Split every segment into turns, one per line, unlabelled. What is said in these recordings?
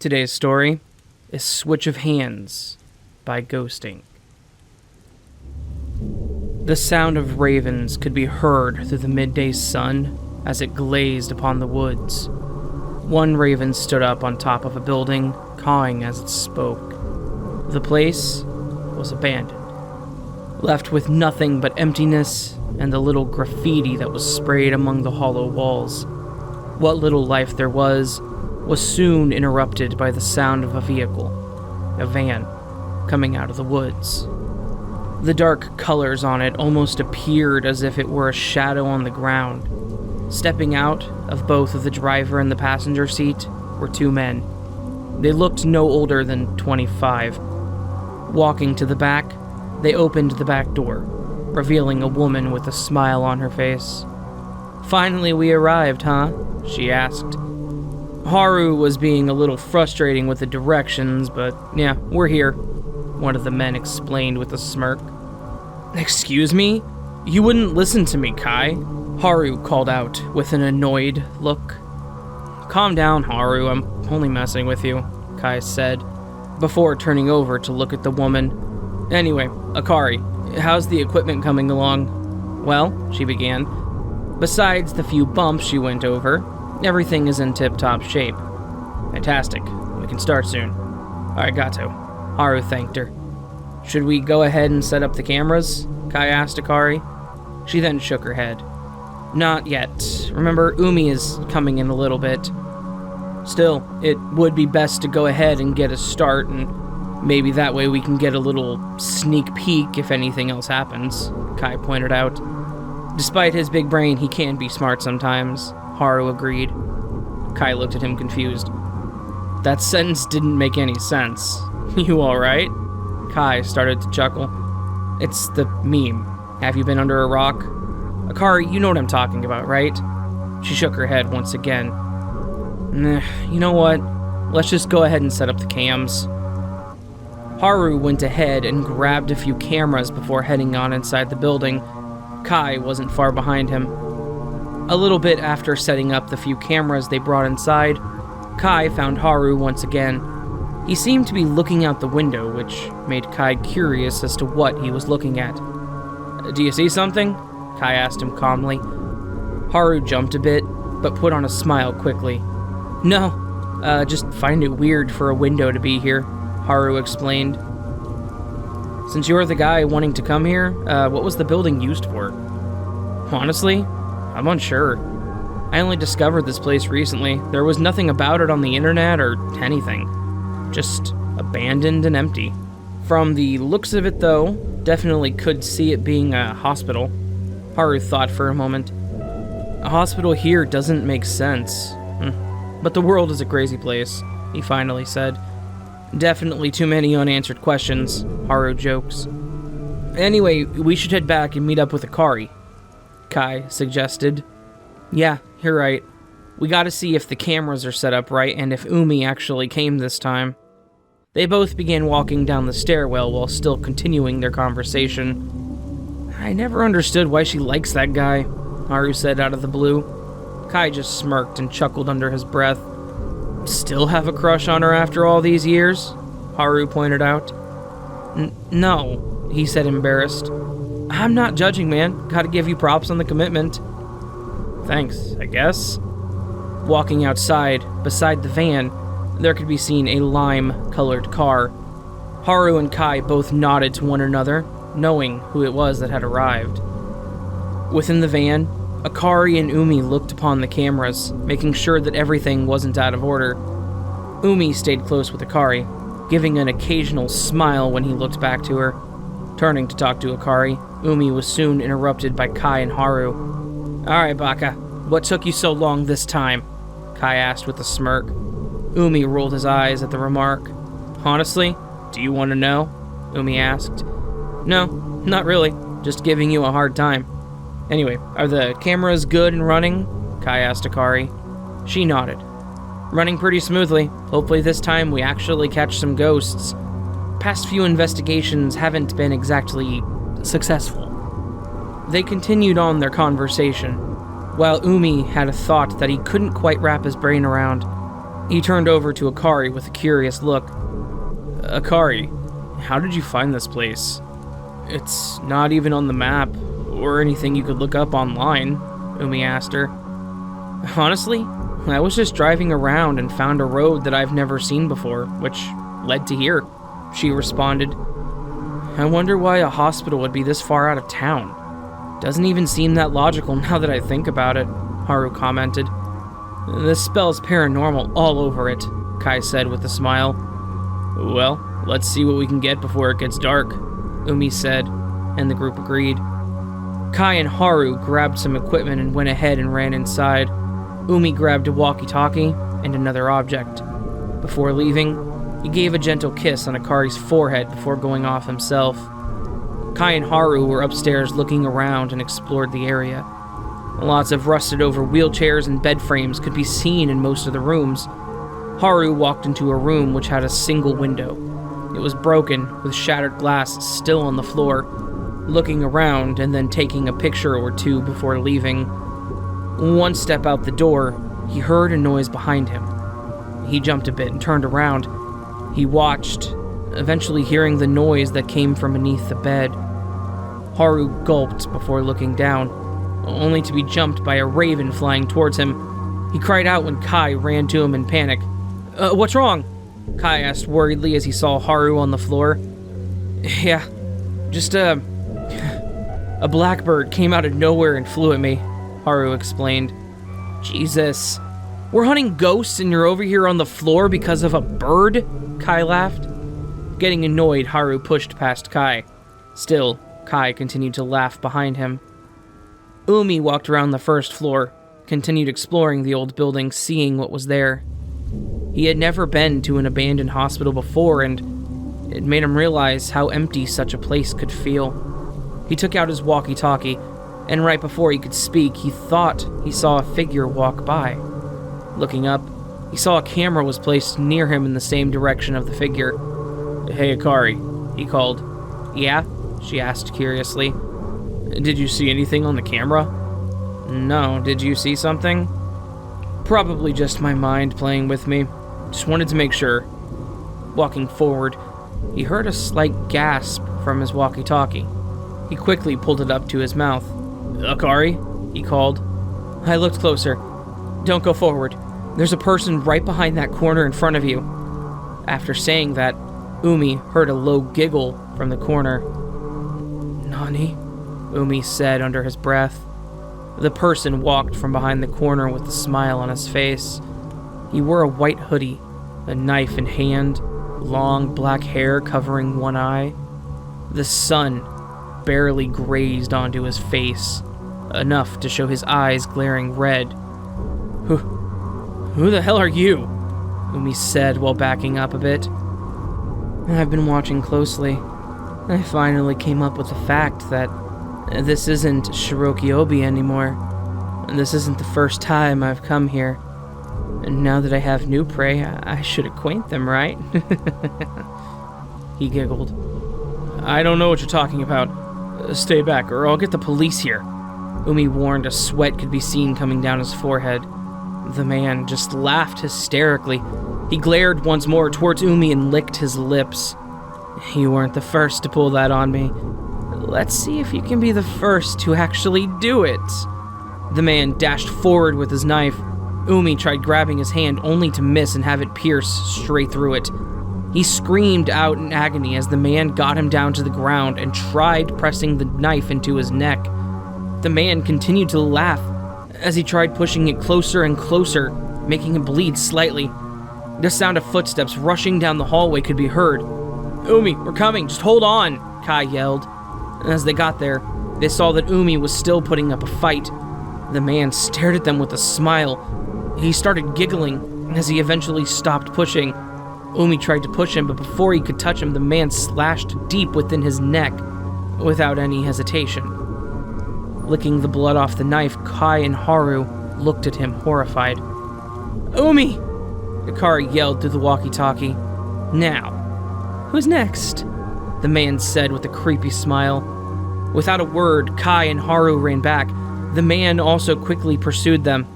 Today's story is Switch of Hands by GhostInk. The sound of ravens could be heard through the midday sun as it glazed upon the woods. One raven stood up on top of a building, cawing as it spoke. The place was abandoned, left with nothing but emptiness and the little graffiti that was sprayed among the hollow walls. What little life there was soon interrupted by the sound of a vehicle, a van, coming out of the woods. The dark colors on it almost appeared as if it were a shadow on the ground. Stepping out of both of the driver and the passenger seat were two men. They looked no older than 25. Walking to the back, they opened the back door, revealing a woman with a smile on her face. "Finally we arrived, huh?" she asked. Haru was being a little frustrating with the directions, but yeah, we're here, one of the men explained with a smirk. "Excuse me? You wouldn't listen to me, Kai," Haru called out with an annoyed look. "Calm down, Haru, I'm only messing with you," Kai said, before turning over to look at the woman. "Anyway, Akari, how's the equipment coming along?" "Well," she began, "besides the few bumps she went over, everything is in tip-top shape." "Fantastic. We can start soon." "Arigato." Haru thanked her. "Should we go ahead and set up the cameras?" Kai asked Akari. She then shook her head. "Not yet. Remember, Umi is coming in a little bit. Still, it would be best to go ahead and get a start, and maybe that way we can get a little sneak peek if anything else happens," Kai pointed out. Despite his big brain, he can be smart sometimes, Haru agreed. Kai looked at him confused. "That sentence didn't make any sense. You alright?" Kai started to chuckle. "It's the meme. Have you been under a rock?" "Akari, you know what I'm talking about, right?" She shook her head once again. You know what? Let's just go ahead and set up the cams." Haru went ahead and grabbed a few cameras before heading on inside the building. Kai wasn't far behind him. A little bit after setting up the few cameras they brought inside, Kai found Haru once again. He seemed to be looking out the window, which made Kai curious as to what he was looking at. "Do you see something?" Kai asked him calmly. Haru jumped a bit, but put on a smile quickly. "No, just find it weird for a window to be here," Haru explained. "Since you're the guy wanting to come here, what was the building used for?" "Honestly, I'm unsure. I only discovered this place recently. There was nothing about it on the internet or anything. Just abandoned and empty." From the looks of it, though, definitely could see it being a hospital. Haru thought for a moment. "A hospital here doesn't make sense. But the world is a crazy place," he finally said. "Definitely too many unanswered questions," Haru jokes. "Anyway, we should head back and meet up with Akari," Kai suggested. "Yeah, you're right. We gotta see if the cameras are set up right and if Umi actually came this time." They both began walking down the stairwell while still continuing their conversation. "I never understood why she likes that guy," Haru said out of the blue. Kai just smirked and chuckled under his breath. "Still have a crush on her after all these years?" Haru pointed out. No, he said, embarrassed. "I'm not judging, man. Gotta give you props on the commitment." "Thanks, I guess." Walking outside, beside the van, there could be seen a lime-colored car. Haru and Kai both nodded to one another, knowing who it was that had arrived. Within the van, Akari and Umi looked upon the cameras, making sure that everything wasn't out of order. Umi stayed close with Akari, giving an occasional smile when he looked back to her. Turning to talk to Akari, Umi was soon interrupted by Kai and Haru. "Alright, Baka, what took you so long this time?" Kai asked with a smirk. Umi rolled his eyes at the remark. "Honestly, do you want to know?" Umi asked. "No, not really. Just giving you a hard time." "Anyway, are the cameras good and running?" Kai asked Akari. She nodded. "Running pretty smoothly. Hopefully this time we actually catch some ghosts. Past few investigations haven't been exactly successful." They continued on their conversation, while Umi had a thought that he couldn't quite wrap his brain around. He turned over to Akari with a curious look. Akari, how did you find this place? It's not even on the map, or anything you could look up online, Umi asked her. Honestly, I was just driving around and found a road that I've never seen before, which led to here, she responded. I wonder why a hospital would be this far out of town. Doesn't even seem that logical now that I think about it, Haru commented. This spells paranormal all over it, Kai said with a smile. Well, let's see what we can get before it gets dark, Umi said, and the group agreed. Kai and Haru grabbed some equipment and went ahead and ran inside. Umi grabbed a walkie-talkie and another object. Before leaving, he gave a gentle kiss on Akari's forehead before going off himself. Kai and Haru were upstairs looking around and explored the area. Lots of rusted-over wheelchairs and bed frames could be seen in most of the rooms. Haru walked into a room which had a single window. It was broken, with shattered glass still on the floor. Looking around and then taking a picture or two before leaving. One step out the door, he heard a noise behind him. He jumped a bit and turned around. He watched, eventually hearing the noise that came from beneath the bed. Haru gulped before looking down, only to be jumped by a raven flying towards him. He cried out when Kai ran to him in panic. What's wrong? Kai asked worriedly as he saw Haru on the floor. Yeah, just a blackbird came out of nowhere and flew at me, Haru explained. Jesus, we're hunting ghosts and you're over here on the floor because of a bird? Kai laughed. Getting annoyed, Haru pushed past Kai. Still, Kai continued to laugh behind him. Umi walked around the first floor, continued exploring the old building, seeing what was there. He had never been to an abandoned hospital before, and it made him realize how empty such a place could feel. He took out his walkie-talkie, and right before he could speak, he thought he saw a figure walk by. Looking up, he saw a camera was placed near him in the same direction of the figure. Hey, Akari, he called. Yeah? She asked curiously. Did you see anything on the camera? No, did you see something? Probably just my mind playing with me. Just wanted to make sure. Walking forward, he heard a slight gasp from his walkie-talkie. He quickly pulled it up to his mouth. Akari? He called. I looked closer. Don't go forward. There's a person right behind that corner in front of you. After saying that, Umi heard a low giggle from the corner. Nani? Umi said under his breath. The person walked from behind the corner with a smile on his face. He wore a white hoodie, a knife in hand, long black hair covering one eye. The sun barely grazed onto his face, enough to show his eyes glaring red. Who the hell are you? Umi said while backing up a bit. I've been watching closely. I finally came up with the fact that this isn't Shirokiobi anymore. This isn't the first time I've come here. And now that I have new prey, I should acquaint them, right? He giggled. I don't know what you're talking about. Stay back, or I'll get the police here. Umi warned. A sweat could be seen coming down his forehead. The man just laughed hysterically. He glared once more towards Umi and licked his lips. You weren't the first to pull that on me. Let's see if you can be the first to actually do it. The man dashed forward with his knife. Umi tried grabbing his hand only to miss and have it pierce straight through it. He screamed out in agony as the man got him down to the ground and tried pressing the knife into his neck. The man continued to laugh as he tried pushing it closer and closer, making him bleed slightly. The sound of footsteps rushing down the hallway could be heard. Umi, we're coming, just hold on, Kai yelled. As they got there, they saw that Umi was still putting up a fight. The man stared at them with a smile. He started giggling as he eventually stopped pushing. Umi tried to push him, but before he could touch him, the man slashed deep within his neck without any hesitation. Licking the blood off the knife, Kai and Haru looked at him horrified. Umi! Akari yelled through the walkie-talkie. Now, who's next? The man said with a creepy smile. Without a word, Kai and Haru ran back. The man also quickly pursued them.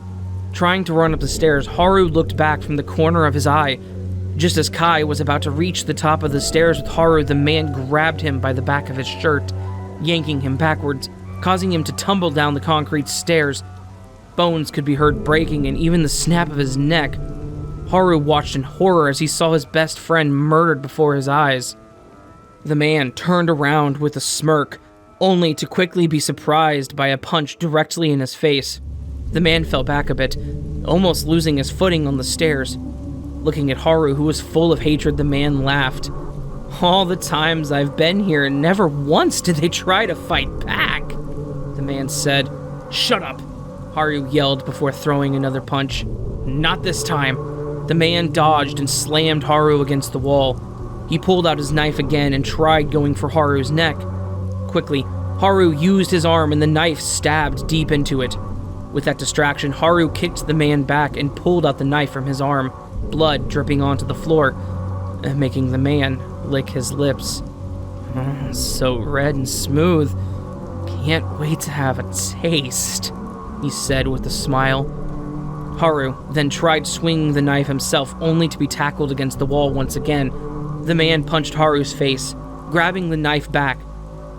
Trying to run up the stairs, Haru looked back from the corner of his eye. Just as Kai was about to reach the top of the stairs with Haru, the man grabbed him by the back of his shirt, yanking him backwards, causing him to tumble down the concrete stairs. Bones could be heard breaking and even the snap of his neck. Haru watched in horror as he saw his best friend murdered before his eyes. The man turned around with a smirk, only to quickly be surprised by a punch directly in his face. The man fell back a bit, almost losing his footing on the stairs. Looking at Haru, who was full of hatred, the man laughed. "All the times I've been here, never once did they try to fight back," the man said. "Shut up," Haru yelled before throwing another punch. "Not this time." The man dodged and slammed Haru against the wall. He pulled out his knife again and tried going for Haru's neck. Quickly, Haru used his arm and the knife stabbed deep into it. With that distraction, Haru kicked the man back and pulled out the knife from his arm, blood dripping onto the floor, making the man lick his lips. "So red and smooth. Can't wait to have a taste," he said with a smile. Haru then tried swinging the knife himself, only to be tackled against the wall once again. The man punched Haru's face, grabbing the knife back.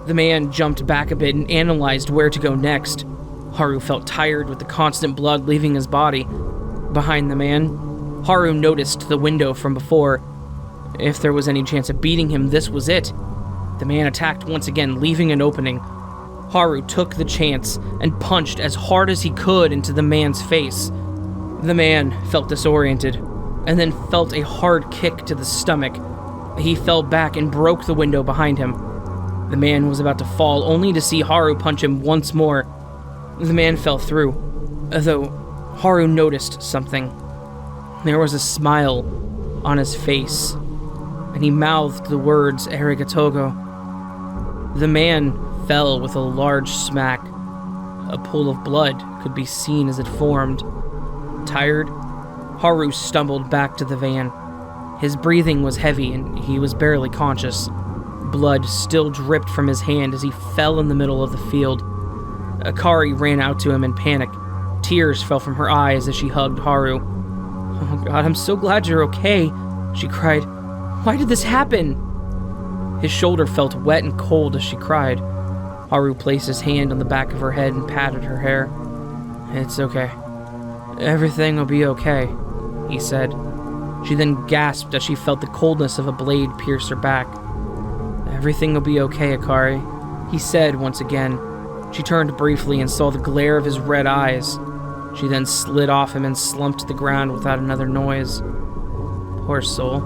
The man jumped back a bit and analyzed where to go next. Haru felt tired with the constant blood leaving his body. Behind the man, Haru noticed the window from before. If there was any chance of beating him, this was it. The man attacked once again, leaving an opening. Haru took the chance and punched as hard as he could into the man's face. The man felt disoriented, and then felt a hard kick to the stomach. He fell back and broke the window behind him. The man was about to fall, only to see Haru punch him once more. The man fell through, though Haru noticed something. There was a smile on his face, and he mouthed the words "Arigato." The man fell with a large smack. A pool of blood could be seen as it formed. Tired, Haru stumbled back to the van. His breathing was heavy and he was barely conscious. Blood still dripped from his hand as he fell in the middle of the field. Akari ran out to him in panic. Tears fell from her eyes as she hugged Haru. "Oh God, I'm so glad you're okay," she cried. "Why did this happen?" His shoulder felt wet and cold as she cried. Haru placed his hand on the back of her head and patted her hair. "It's okay. Everything will be okay," he said. She then gasped as she felt the coldness of a blade pierce her back. "Everything will be okay, Akari," he said once again. She turned briefly and saw the glare of his red eyes. She then slid off him and slumped to the ground without another noise. Poor soul.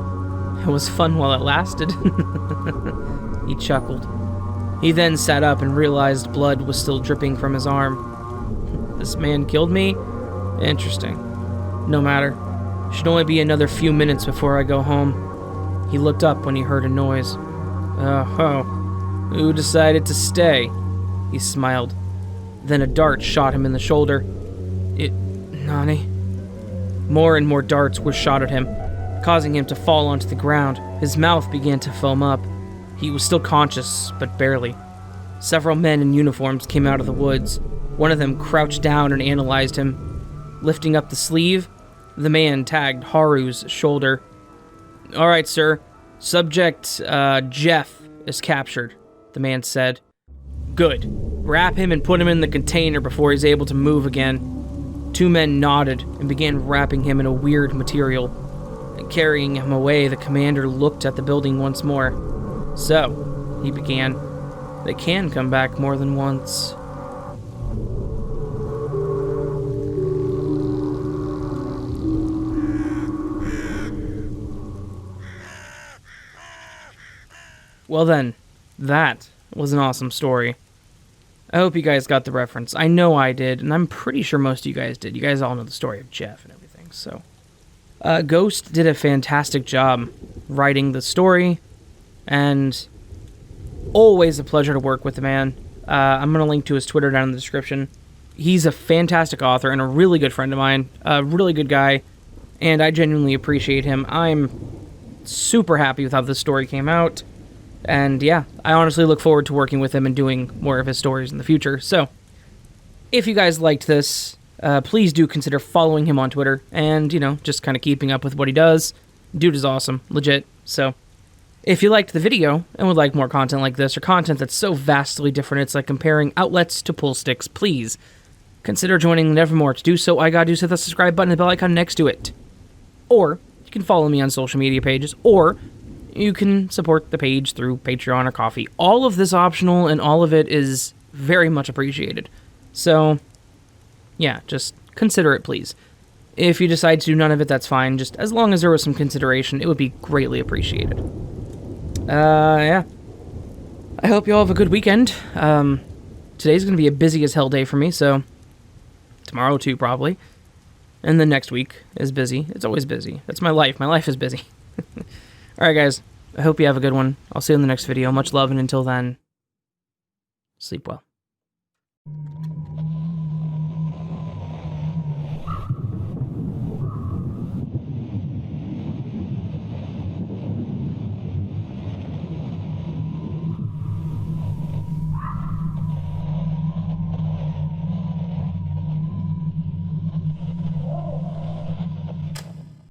It was fun while it lasted. He chuckled. He then sat up and realized blood was still dripping from his arm. "This man killed me? Interesting. No matter. Should only be another few minutes before I go home." He looked up when he heard a noise. "Oh, who decided to stay?" He smiled. Then a dart shot him in the shoulder. Nani?" More and more darts were shot at him, causing him to fall onto the ground. His mouth began to foam up. He was still conscious, but barely. Several men in uniforms came out of the woods. One of them crouched down and analyzed him. Lifting up the sleeve, the man tagged Haru's shoulder. "All right, sir. Subject, Jeff, is captured," the man said. "Good. Wrap him and put him in the container before he's able to move again." Two men nodded and began wrapping him in a weird material. Carrying him away, the commander looked at the building once more. "So," he began, "they can come back more than once." Well then, that was an awesome story. I hope you guys got the reference. I know I did, and I'm pretty sure most of you guys did. You guys all know the story of Jeff and everything, so. Ghost did a fantastic job writing the story, and always a pleasure to work with the man. I'm going to link to his Twitter down in the description. He's a fantastic author and a really good friend of mine, a really good guy, and I genuinely appreciate him. I'm super happy with how this story came out. And yeah, I honestly look forward to working with him and doing more of his stories in the future. So, if you guys liked this, please do consider following him on Twitter and, just kind of keeping up with what he does. Dude is awesome. Legit. So, if you liked the video and would like more content like this, or content that's so vastly different it's like comparing outlets to pool sticks, please consider joining Nevermore. To do so, all you gotta do is hit the subscribe button and the bell icon next to it. Or, you can follow me on social media pages, or you can support the page through Patreon or Coffee. All of this optional, and all of it is very much appreciated. So, yeah, just consider it, please. If you decide to do none of it, that's fine. Just as long as there was some consideration, it would be greatly appreciated. Yeah. I hope you all have a good weekend. Today's going to be a busy as hell day for me, so tomorrow too, probably. And then next week is busy. It's always busy. That's my life. My life is busy. Alright, guys. I hope you have a good one. I'll see you in the next video. Much love, and until then, sleep well.